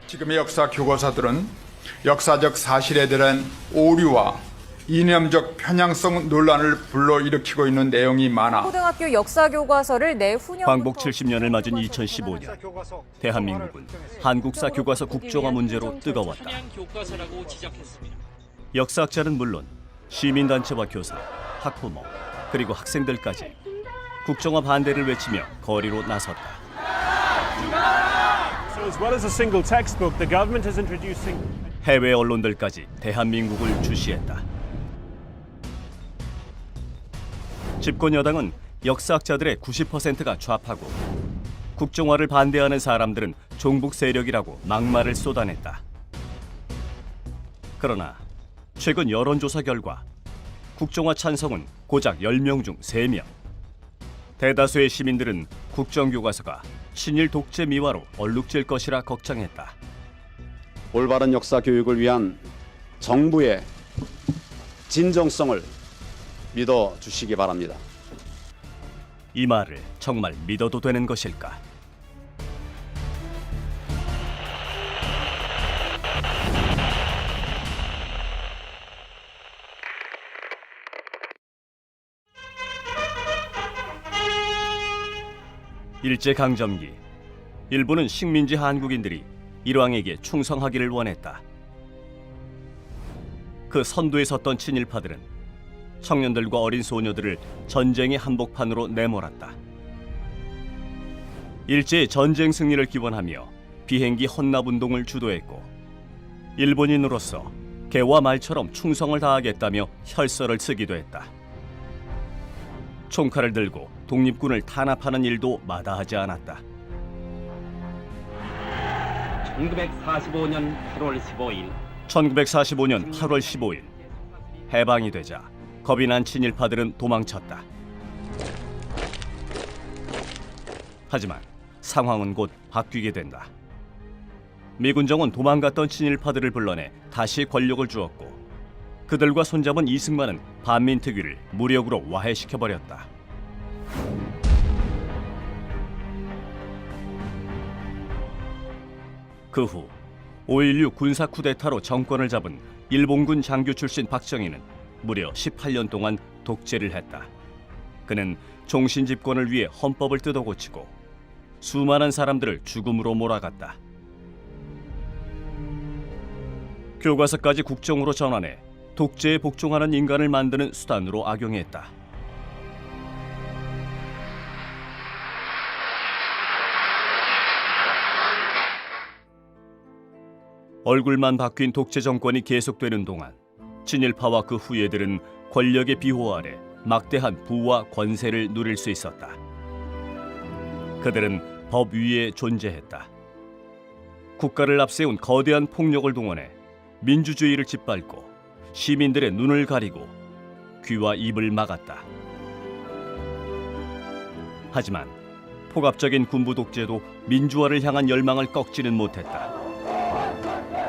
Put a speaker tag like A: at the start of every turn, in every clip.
A: 지금의 역사 교과서들은 역사적 사실에 대한 오류와 이념적 편향성 논란을 불러일으키고 있는 내용이 많아
B: 초등학교 역사 교과서를 내후년
C: 광복 70년을 맞은 2015년 대한민국은 한국사 교과서 국정화 문제로 뜨거웠다.
D: 교과서라고 지적했습니다.
C: 역사학자는 물론 시민단체와 교사, 학부모, 그리고 학생들까지 국정화 반대를 외치며 거리로 나섰다.
E: So as well as a single textbook, the government is introducing
C: 해외 언론들까지 대한민국을 주시했다. 집권 여당은 역사학자들의 90%가 좌파고 국정화를 반대하는 사람들은 종북 세력이라고 막말을 쏟아냈다. 그러나 최근 여론조사 결과 국정화 찬성은 고작 10명 중 3명. 대다수의 시민들은 국정교과서가 친일 독재 미화로 얼룩질 것이라 걱정했다.
F: 올바른 역사 교육을 위한 정부의 진정성을 믿어 주시기 바랍니다.
C: 이 말을 정말 믿어도 되는 것일까? 일제강점기, 일부는 식민지 한국인들이 일왕에게 충성하기를 원했다. 그 선두에 섰던 친일파들은 청년들과 어린 소녀들을 전쟁의 한복판으로 내몰았다. 일제의 전쟁 승리를 기원하며 비행기 헌납운동을 주도했고 일본인으로서 개와 말처럼 충성을 다하겠다며 혈서를 쓰기도 했다. 총칼을 들고 독립군을 탄압하는 일도 마다하지 않았다.
D: 1945년 8월 15일
C: 1945년 8월 15일 해방이 되자 겁이 난 친일파들은 도망쳤다. 하지만 상황은 곧 바뀌게 된다. 미군정은 도망갔던 친일파들을 불러내 다시 권력을 주었고 그들과 손잡은 이승만은 반민특위를 무력으로 와해시켜버렸다. 그 후 5.16 군사 쿠데타로 정권을 잡은 일본군 장교 출신 박정희는 무려 18년 동안 독재를 했다. 그는 종신 집권을 위해 헌법을 뜯어고치고 수많은 사람들을 죽음으로 몰아갔다. 교과서까지 국정으로 전환해 독재에 복종하는 인간을 만드는 수단으로 악용했다. 얼굴만 바뀐 독재 정권이 계속되는 동안 친일파와 그 후예들은 권력의 비호 아래 막대한 부와 권세를 누릴 수 있었다. 그들은 법 위에 존재했다. 국가를 앞세운 거대한 폭력을 동원해 민주주의를 짓밟고 시민들의 눈을 가리고 귀와 입을 막았다. 하지만 폭압적인 군부 독재도 민주화를 향한 열망을 꺾지는 못했다.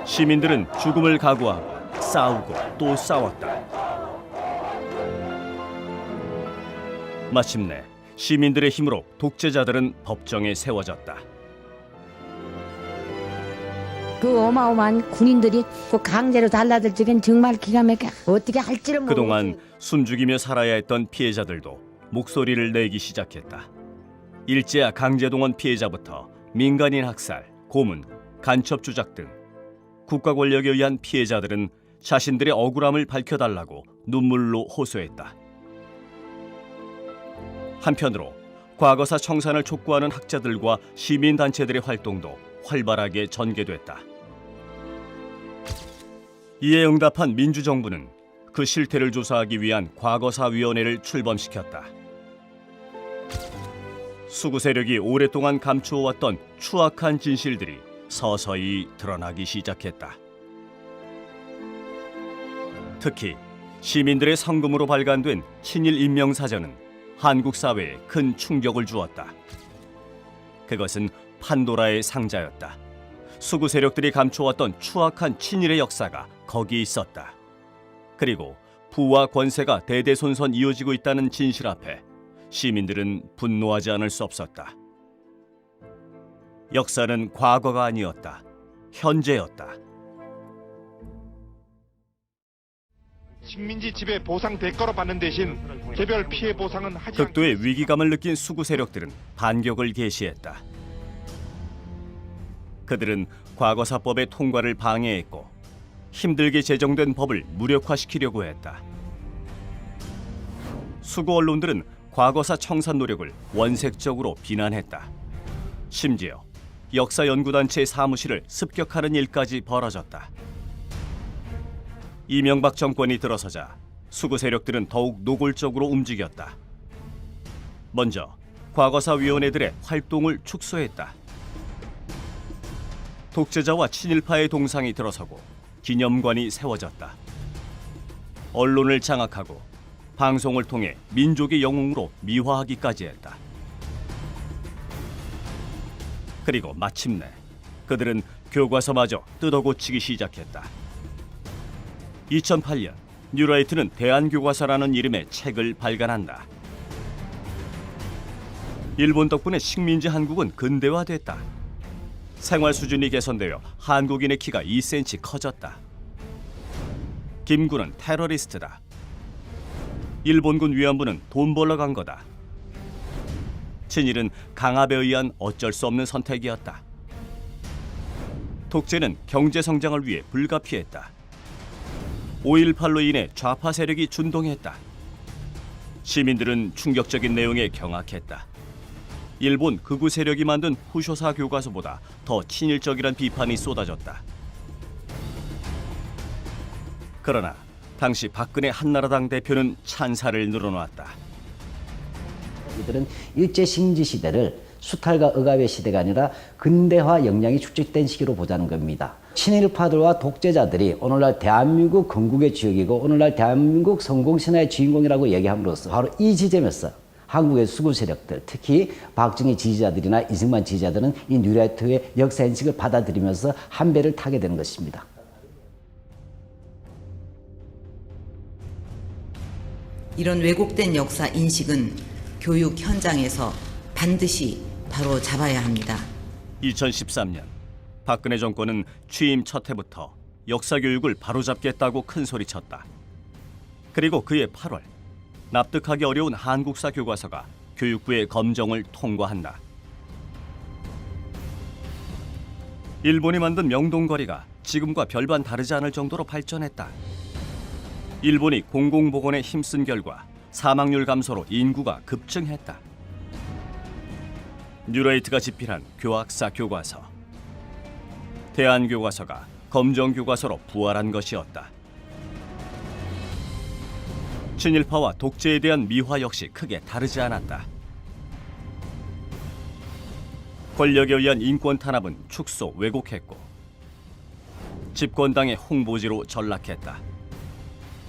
C: 시민들은 죽음을 각오하고 싸우고 또 싸웠다. 마침내 시민들의 힘으로 독재자들은 법정에 세워졌다.
G: 그 어마어마한 군인들이 그 강제로 달라들 적엔 정말 기가 막혀 어떻게 할지를 모르겠어요.
C: 그동안 숨죽이며 살아야 했던 피해자들도 목소리를 내기 시작했다. 일제와 강제동원 피해자부터 민간인 학살, 고문, 간첩 조작 등 국가 권력에 의한 피해자들은 자신들의 억울함을 밝혀달라고 눈물로 호소했다. 한편으로 과거사 청산을 촉구하는 학자들과 시민단체들의 활동도 활발하게 전개됐다. 이에 응답한 민주정부는 그 실태를 조사하기 위한 과거사위원회를 출범시켰다. 수구 세력이 오랫동안 감추어왔던 추악한 진실들이 서서히 드러나기 시작했다. 특히 시민들의 성금으로 발간된 친일 인명사전은 한국 사회에 큰 충격을 주었다. 그것은 판도라의 상자였다. 수구 세력들이 감춰왔던 추악한 친일의 역사가 거기 있었다. 그리고 부와 권세가 대대손손 이어지고 있다는 진실 앞에 시민들은 분노하지 않을 수 없었다. 역사는 과거가 아니었다. 현재였다.
H: 식민지 지배 보상 대가로 받는 대신 개별 피해 보상은 하지
C: 극도의 위기감을 느낀 수구 세력들은 반격을 개시했다. 그들은 과거사법의 통과를 방해했고 힘들게 제정된 법을 무력화시키려고 했다. 수구 언론들은 과거사 청산 노력을 원색적으로 비난했다. 심지어 역사연구단체의 사무실을 습격하는 일까지 벌어졌다. 이명박 정권이 들어서자 수구 세력들은 더욱 노골적으로 움직였다. 먼저 과거사위원회들의 활동을 축소했다. 독재자와 친일파의 동상이 들어서고 기념관이 세워졌다. 언론을 장악하고 방송을 통해 민족의 영웅으로 미화하기까지 했다. 그리고 마침내 그들은 교과서마저 뜯어고치기 시작했다. 2008년 뉴라이트는 대한교과서라는 이름의 책을 발간한다. 일본 덕분에 식민지 한국은 근대화됐다. 생활 수준이 개선되어 한국인의 키가 2cm 커졌다. 김군은 테러리스트다. 일본군 위안부는 돈 벌러 간 거다. 친일은 강압에 의한 어쩔 수 없는 선택이었다. 독재는 경제 성장을 위해 불가피했다. 5.18로 인해 좌파 세력이 준동했다. 시민들은 충격적인 내용에 경악했다. 일본 극우 세력이 만든 후쇼사 교과서보다 더 친일적이란 비판이 쏟아졌다. 그러나 당시 박근혜 한나라당 대표는 찬사를 늘어놓았다.
I: 이들은 일제 식민지 시대를 수탈과 억압의 시대가 아니라 근대화 역량이 축적된 시기로 보자는 겁니다. 친일파들과 독재자들이 오늘날 대한민국 건국의 주역이고 오늘날 대한민국 성공신화의 주인공이라고 얘기함으로써 바로 이 지점에서 한국의 수구 세력들, 특히 박정희 지지자들이나 이승만 지지자들은 이 뉴라이트의 역사 인식을 받아들이면서 한 배를 타게 되는 것입니다.
J: 이런 왜곡된 역사 인식은 교육 현장에서 반드시 바로 잡아야 합니다.
C: 2013년 박근혜 정권은 취임 첫 해부터 역사 교육을 바로잡겠다고 큰소리쳤다. 그리고 그해 8월 납득하기 어려운 한국사 교과서가 교육부의 검정을 통과한다. 일본이 만든 명동거리가 지금과 별반 다르지 않을 정도로 발전했다. 일본이 공공보건에 힘쓴 결과 사망률 감소로 인구가 급증했다. 뉴라이트가 집필한 교학사 교과서. 대한교과서가 검정교과서로 부활한 것이었다. 친일파와 독재에 대한 미화 역시 크게 다르지 않았다. 권력에 의한 인권 탄압은 축소, 왜곡했고 집권당의 홍보지로 전락했다.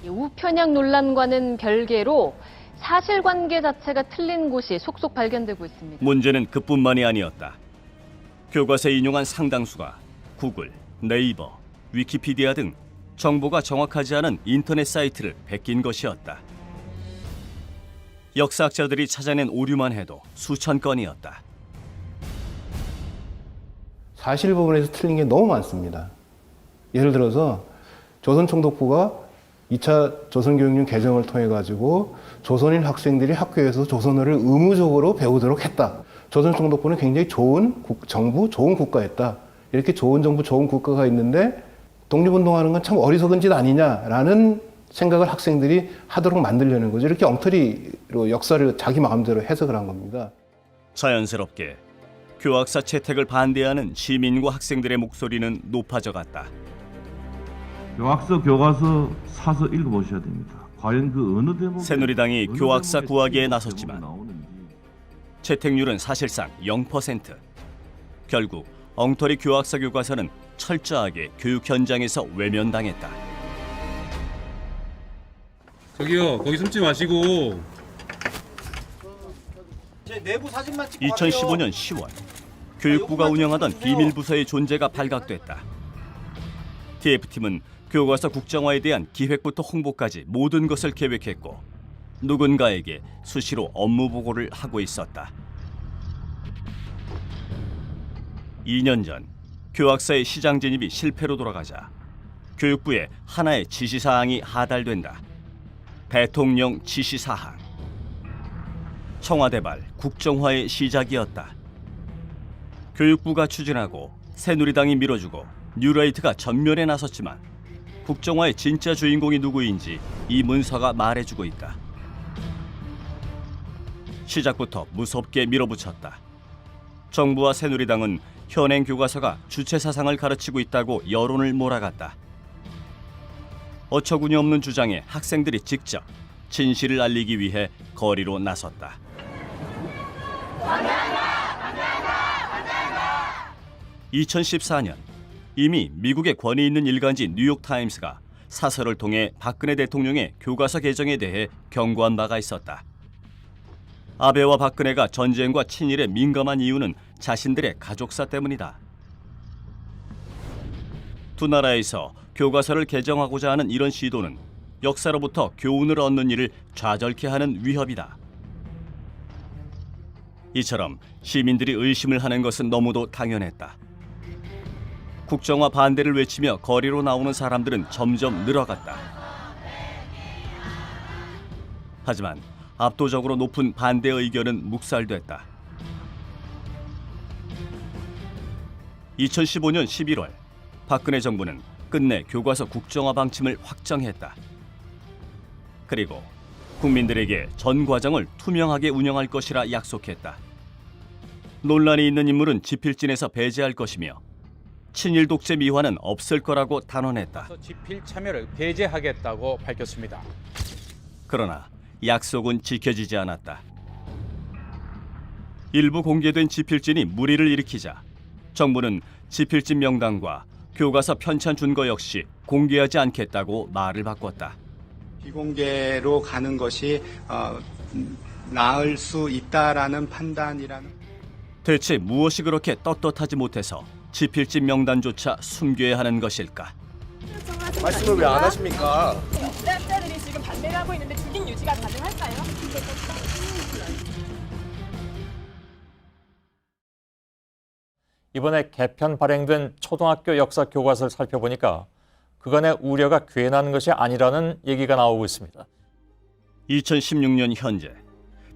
B: 우편향 논란과는 별개로 사실관계 자체가 틀린 곳이 속속 발견되고 있습니다.
C: 문제는 그뿐만이 아니었다. 교과서에 인용한 상당수가 구글, 네이버, 위키피디아 등 정보가 정확하지 않은 인터넷 사이트를 베낀 것이었다. 역사학자들이 찾아낸 오류만 해도 수천 건이었다.
K: 사실 부분에서 틀린 게 너무 많습니다. 예를 들어서 조선총독부가 2차 조선교육령 개정을 통해 가지고 조선인 학생들이 학교에서 조선어를 의무적으로 배우도록 했다. 조선총독부는 굉장히 좋은 정부, 좋은 국가였다. 이렇게 좋은 정부, 좋은 국가가 있는데 독립운동하는 건 참 어리석은 짓 아니냐라는 생각을 학생들이 하도록 만들려는 거죠. 이렇게 엉터리로 역사를 자기 마음대로 해석을 한 겁니다.
C: 자연스럽게 교학사 채택을 반대하는 시민과 학생들의 목소리는 높아져 갔다.
L: 교학서 교과서 사서 읽어보셔야 됩니다. 과연 그 어느 대목
C: 새누리당이 교학사 구하기에 나섰지만 채택률은 사실상 0%. 결국 엉터리 교학사 교과서는 철저하게 교육 현장에서 외면당했다.
M: 저기요, 거기 숨지 마시고.
C: 2015년 10월 교육부가 운영하던 비밀부서의 존재가 발각됐다. TF팀은 교과서 국정화에 대한 기획부터 홍보까지 모든 것을 계획했고 누군가에게 수시로 업무 보고를 하고 있었다. 2년 전 교학서의 시장 진입이 실패로 돌아가자 교육부에 하나의 지시사항이 하달된다. 대통령 지시사항. 청와대발 국정화의 시작이었다. 교육부가 추진하고 새누리당이 밀어주고 뉴라이트가 전면에 나섰지만 국정화의 진짜 주인공이 누구인지 이 문서가 말해주고 있다. 시작부터 무섭게 밀어붙였다. 정부와 새누리당은 현행 교과서가 주체 사상을 가르치고 있다고 여론을 몰아갔다. 어처구니 없는 주장에 학생들이 직접 진실을 알리기 위해 거리로 나섰다. 2014년 이미 미국의 권위 있는 일간지 뉴욕타임스가 사설을 통해 박근혜 대통령의 교과서 개정에 대해 경고한 바가 있었다. 아베와 박근혜가 전쟁과 친일에 민감한 이유는 자신들의 가족사 때문이다. 두 나라에서 교과서를 개정하고자 하는 이런 시도는 역사로부터 교훈을 얻는 일을 좌절케 하는 위협이다. 이처럼 시민들이 의심을 하는 것은 너무도 당연했다. 국정화 반대를 외치며 거리로 나오는 사람들은 점점 늘어갔다. 하지만 압도적으로 높은 반대 의견은 묵살됐다. 2015년 11월 박근혜 정부는 끝내 교과서 국정화 방침을 확정했다. 그리고 국민들에게 전 과정을 투명하게 운영할 것이라 약속했다. 논란이 있는 인물은 지필진에서 배제할 것이며 친일 독재 미화는 없을 거라고 단언했다.
N: 지필 참여를 배제하겠다고 밝혔습니다.
C: 그러나 약속은 지켜지지 않았다. 일부 공개된 지필진이 물의를 일으키자 정부는 지필진 명단과 교과서 편찬 준거 역시 공개하지 않겠다고 말을 바꿨다.
O: 비공개로 가는 것이 나을 수 있다라는 판단이라는.
C: 대체 무엇이 그렇게 떳떳하지 못해서 지필진 명단조차 숨겨야 하는 것일까?
P: 말씀을 왜 안 하십니까?
Q: 제약자들이 지금 반대를 하고 있는데 죽인 유지가 가능할까요?
R: 이번에 개편 발행된 초등학교 역사 교과서를 살펴보니까 그간의 우려가 괜한 것이 아니라는 얘기가 나오고 있습니다.
C: 2016년 현재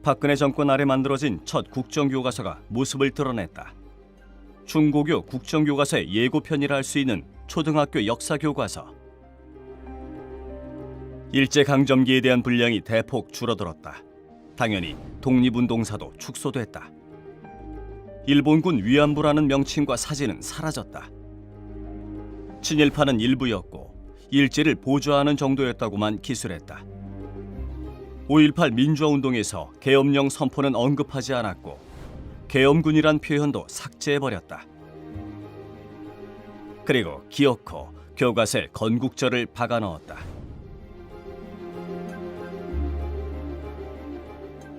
C: 박근혜 정권 아래 만들어진 첫 국정교과서가 모습을 드러냈다. 중고교 국정교과서의 예고편이라 할 수 있는 초등학교 역사교과서. 일제강점기에 대한 분량이 대폭 줄어들었다. 당연히 독립운동사도 축소됐다. 일본군 위안부라는 명칭과 사진은 사라졌다. 친일파는 일부였고 일제를 보좌하는 정도였다고만 기술했다. 5.18 민주화운동에서 계엄령 선포는 언급하지 않았고 계엄군이란 표현도 삭제해버렸다. 그리고 기어코 교과서에 건국절을 박아넣었다.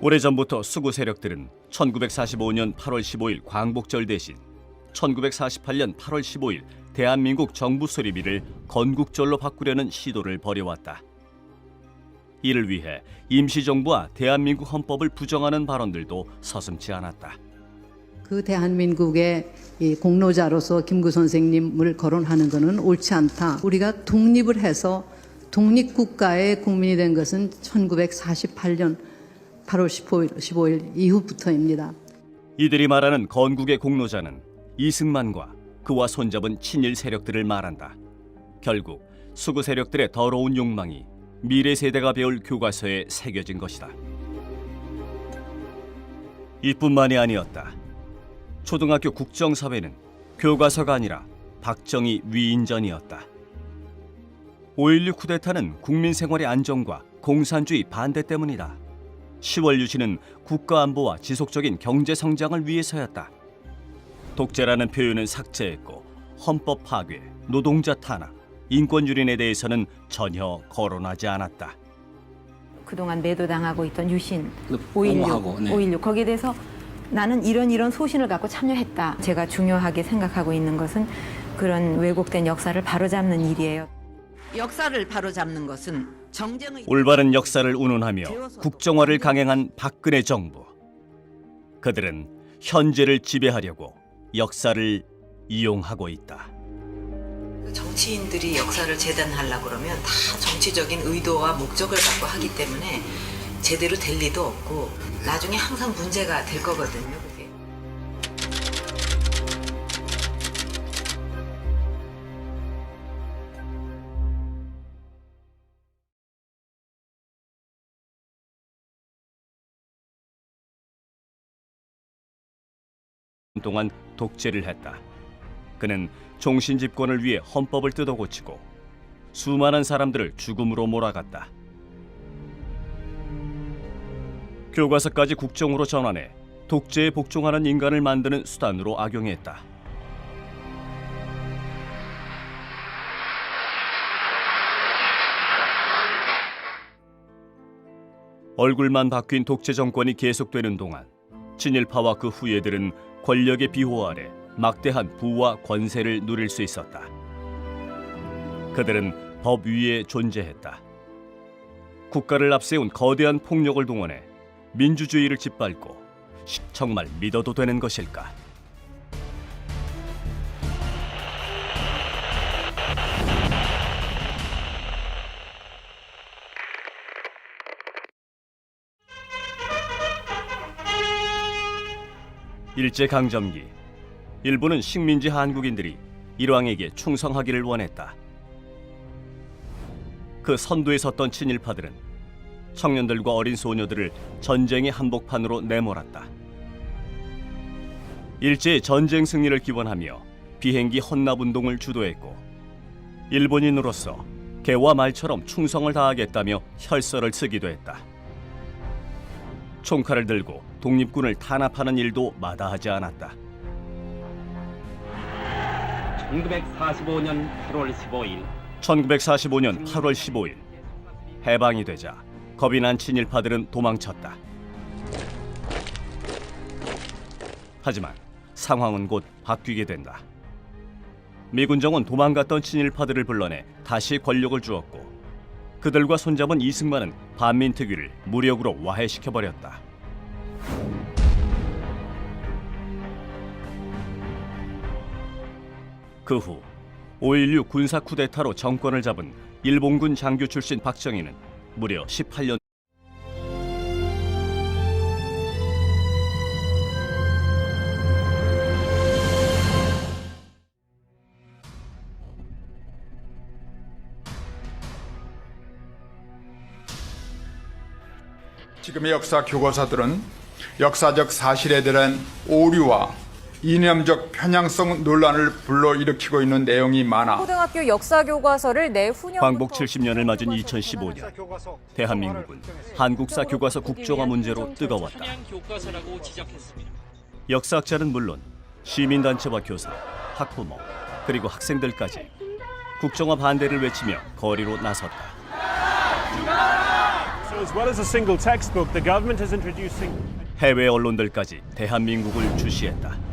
C: 오래전부터 수구 세력들은 1945년 8월 15일 광복절 대신 1948년 8월 15일 대한민국 정부 수립일을 건국절로 바꾸려는 시도를 벌여왔다. 이를 위해 임시정부와 대한민국 헌법을 부정하는 발언들도 서슴지 않았다.
S: 그 대한민국의 이 공로자로서 김구 선생님을 거론하는 것은 옳지 않다. 우리가 독립을 해서 독립국가의 국민이 된 것은 1948년 8월 15일 이후부터입니다.
C: 이들이 말하는 건국의 공로자는 이승만과 그와 손잡은 친일 세력들을 말한다. 결국 수구 세력들의 더러운 욕망이 미래 세대가 배울 교과서에 새겨진 것이다. 이뿐만이 아니었다. 초등학교 국정사회는 교과서가 아니라 박정희 위인전이었다. 5.16 쿠데타는 국민 생활의 안정과 공산주의 반대 때문이다. 10월 유신은 국가안보와 지속적인 경제성장을 위해서였다. 독재라는 표현은 삭제했고 헌법 파괴, 노동자 탄압, 인권 유린에 대해서는 전혀 거론하지 않았다.
T: 그동안 매도당하고 있던 유신, 5.16 거기에 대해서 나는 이런 소신을 갖고 참여했다. 제가 중요하게 생각하고 있는 것은 그런 왜곡된 역사를 바로잡는 일이에요.
J: 역사를 바로잡는 것은 정쟁의
C: 올바른 역사를 운운하며 국정화를 강행한 박근혜 정부. 그들은 현재를 지배하려고 역사를 이용하고 있다.
J: 정치인들이 역사를 재단하려고 그러면 다 정치적인 의도와 목적을 갖고 하기 때문에 제대로 될 리도 없고 나중에 항상 문제가 될 거거든요. 그게.
C: 동안 독재를 했다. 그는 종신 집권을 위해 헌법을 뜯어고치고 수많은 사람들을 죽음으로 몰아갔다. 교과서까지 국정으로 전환해 독재에 복종하는 인간을 만드는 수단으로 악용했다. 얼굴만 바뀐 독재 정권이 계속되는 동안 친일파와 그 후예들은 권력의 비호 아래 막대한 부와 권세를 누릴 수 있었다. 그들은 법 위에 존재했다. 국가를 앞세운 거대한 폭력을 동원해 민주주의를 짓밟고 정말 믿어도 되는 것일까? 일제강점기, 일부는 식민지 한국인들이 일왕에게 충성하기를 원했다. 그 선두에 섰던 친일파들은 청년들과 어린 소녀들을 전쟁의 한복판으로 내몰았다. 일제의 전쟁 승리를 기원하며 비행기 헌납운동을 주도했고 일본인으로서 개와 말처럼 충성을 다하겠다며 혈서를 쓰기도 했다. 총칼을 들고 독립군을 탄압하는 일도 마다하지 않았다.
D: 1945년 8월 15일
C: 1945년 8월 15일 해방이 되자 겁이 난 친일파들은 도망쳤다. 하지만 상황은 곧 바뀌게 된다. 미군정은 도망갔던 친일파들을 불러내 다시 권력을 주었고 그들과 손잡은 이승만은 반민특위를 무력으로 와해시켜버렸다. 그 후 5.16 군사 쿠데타로 정권을 잡은 일본군 장교 출신 박정희는 무려 18년
A: 지금의 역사 교과서들은 역사적 사실에 대한 오류와 이념적 편향성 논란을 불러일으키고 있는 내용이 많아
Q: 초등학교 역사 교과서를 내후년
C: 광복 70년을 맞은 2015년 대한민국은 한국사 교과서 국정화 문제로 뜨거웠다.
D: 교과서라고 지적했습니다.
C: 역사학자는 물론 시민단체와 교사, 학부모, 그리고 학생들까지 국정화 반대를 외치며 거리로 나섰다.
E: So as well as a single textbook, the government is introducing
C: 해외 언론들까지 대한민국을 주시했다.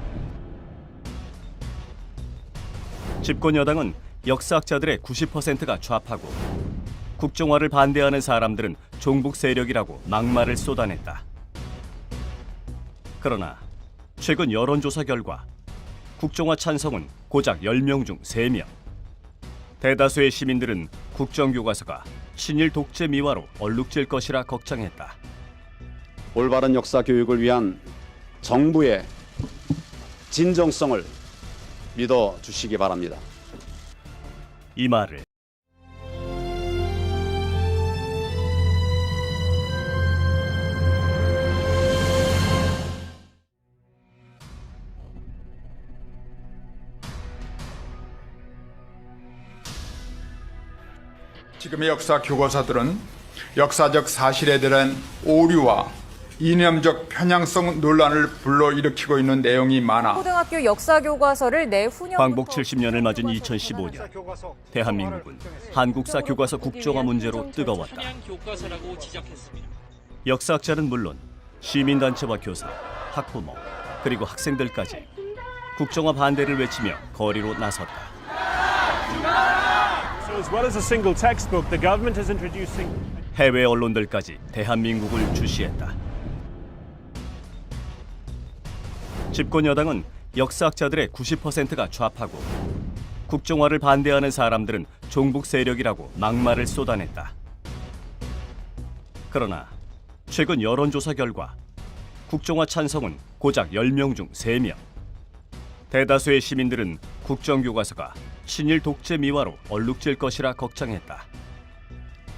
C: 집권 여당은 역사학자들의 90%가 좌파고 국정화를 반대하는 사람들은 종북 세력이라고 막말을 쏟아냈다. 그러나 최근 여론조사 결과 국정화 찬성은 고작 10명 중 3명. 대다수의 시민들은 국정교과서가 친일 독재 미화로 얼룩질 것이라 걱정했다.
F: 올바른 역사 교육을 위한 정부의 진정성을 믿어 주시기 바랍니다.
C: 이 말을
A: 지금의 역사 교과서들은 역사적 사실에 대한 오류와 이념적 편향성 논란을 불러일으키고 있는 내용이 많아
Q: 초등학교 역사 교과서를 내후년
C: 광복 70년을 맞은 2015년 대한민국은 한국사 교과서 국정화 문제로 뜨거웠다.
D: 교과서라고 지적했습니다.
C: 역사학자는 물론 시민단체와 교사, 학부모, 그리고 학생들까지 국정화 반대를 외치며 거리로 나섰다.
E: So as well as a single textbook, the government is introducing
C: 해외 언론들까지 대한민국을 주시했다. 집권 여당은 역사학자들의 90%가 좌파고 국정화를 반대하는 사람들은 종북 세력이라고 막말을 쏟아냈다. 그러나 최근 여론조사 결과 국정화 찬성은 고작 10명 중 3명. 대다수의 시민들은 국정교과서가 친일 독재 미화로 얼룩질 것이라 걱정했다.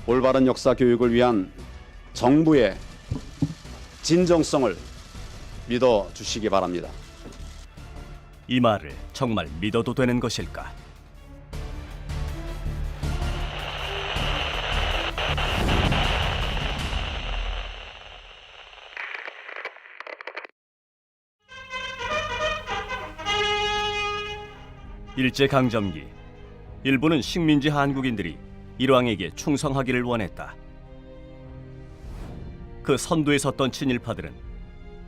F: 올바른 역사 교육을 위한 정부의 진정성을 믿어 주시기 바랍니다.
C: 이 말을 정말 믿어도 되는 것일까? 일제강점기, 일본은 식민지 한국인들이 일왕에게 충성하기를 원했다. 그 선두에 섰던 친일파들은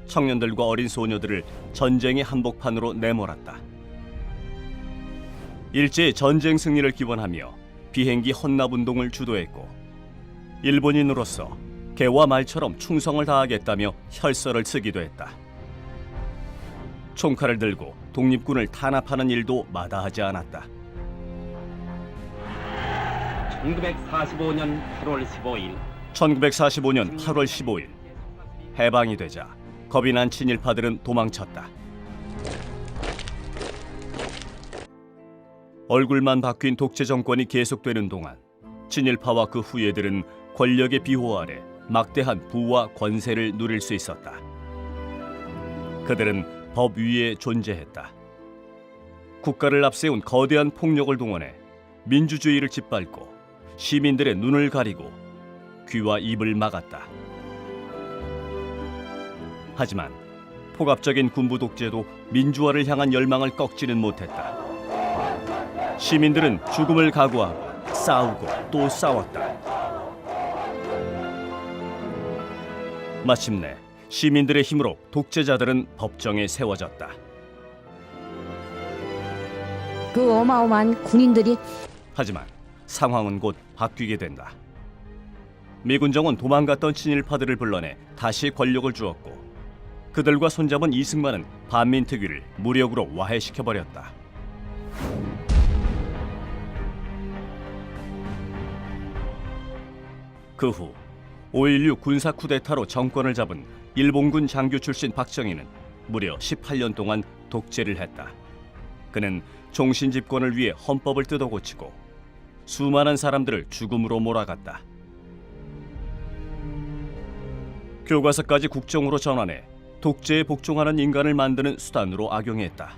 C: 청년들과 어린 소녀들을 전쟁의 한복판으로 내몰았다. 일제의 전쟁 승리를 기원하며 비행기 헌납운동을 주도했고 일본인으로서 개와 말처럼 충성을 다하겠다며 혈서를 쓰기도 했다. 총칼을 들고 독립군을 탄압하는 일도 마다하지 않았다.
D: 1945년 8월 15일
C: 1945년 8월 15일 해방이 되자 겁이 난 친일파들은 도망쳤다. 얼굴만 바뀐 독재 정권이 계속되는 동안 친일파와 그 후예들은 권력의 비호 아래 막대한 부와 권세를 누릴 수 있었다. 그들은 법 위에 존재했다. 국가를 앞세운 거대한 폭력을 동원해 민주주의를 짓밟고 시민들의 눈을 가리고 귀와 입을 막았다. 하지만 폭압적인 군부 독재도 민주화를 향한 열망을 꺾지는 못했다. 시민들은 죽음을 각오하고 싸우고 또 싸웠다. 마침내 시민들의 힘으로 독재자들은 법정에 세워졌다.
G: 그 어마어마한 군인들이
C: 하지만 상황은 곧 바뀌게 된다. 미군정은 도망갔던 친일파들을 불러내 다시 권력을 주었고 그들과 손잡은 이승만은 반민특위를 무력으로 와해시켜버렸다. 그 후 5.16 군사 쿠데타로 정권을 잡은 일본군 장교 출신 박정희는 무려 18년 동안 독재를 했다. 그는 종신 집권을 위해 헌법을 뜯어고치고 수많은 사람들을 죽음으로 몰아갔다. 교과서까지 국정으로 전환해 독재에 복종하는 인간을 만드는 수단으로 악용했다.